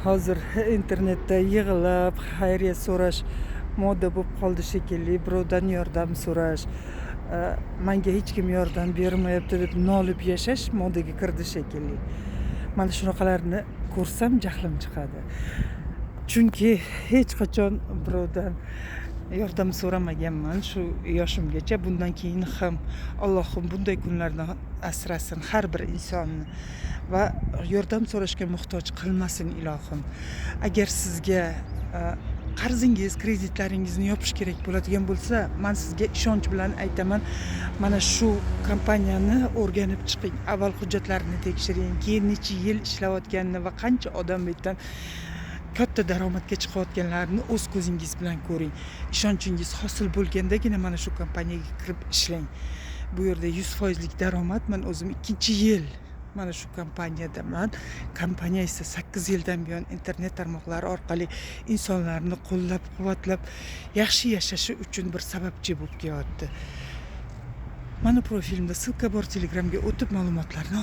Hozir internetda yig'ilib, xayriya so'rash moda bo'lib qoldi shekilli. Birovdan yordam so'rash, menga hech kim yordam bermayapti deb nolib yashash modaga kirdi shekilli. Mana shunaqalarni ko'rsam jahlim chiqadi. Chunki hech qachon birovdan yordam so'ramaganman shu yoshimgacha. Bundan keyin ham Allohim bunday kunlardan asrasin har bir insonni va yordam so'rashga muhtoj qilmasin ilohim. Agar sizga qarzingiz, kreditlaringizni yopish kerak bo'ladigan bo'lsa, men sizga ishonch bilan aytaman, mana shu kompaniyani o'rganib chiqing. Avval hujjatlarini tekshiring, keyin necha yil ishlayotganini va qancha odam bu yerdan katta daromadga chiqayotganlarni o'z ko'zingiz bilan ko'ring. Ishonchingiz hosil bo'lgandagina mana shu kompaniyaga kirib ishlang. Bu yerda 100% daromad. Men o'zim 2-yil mana shu kompaniyadaman. Kompaniya esa 8 yildan buyon internet tarmoqlari orqali insonlarni qo'llab-quvvatlab yaxshi yashashi uchun bir sababchi bo'lib kelyapti. Mana profilimda ссылка bor, Telegramga o'tib ma'lumotlarni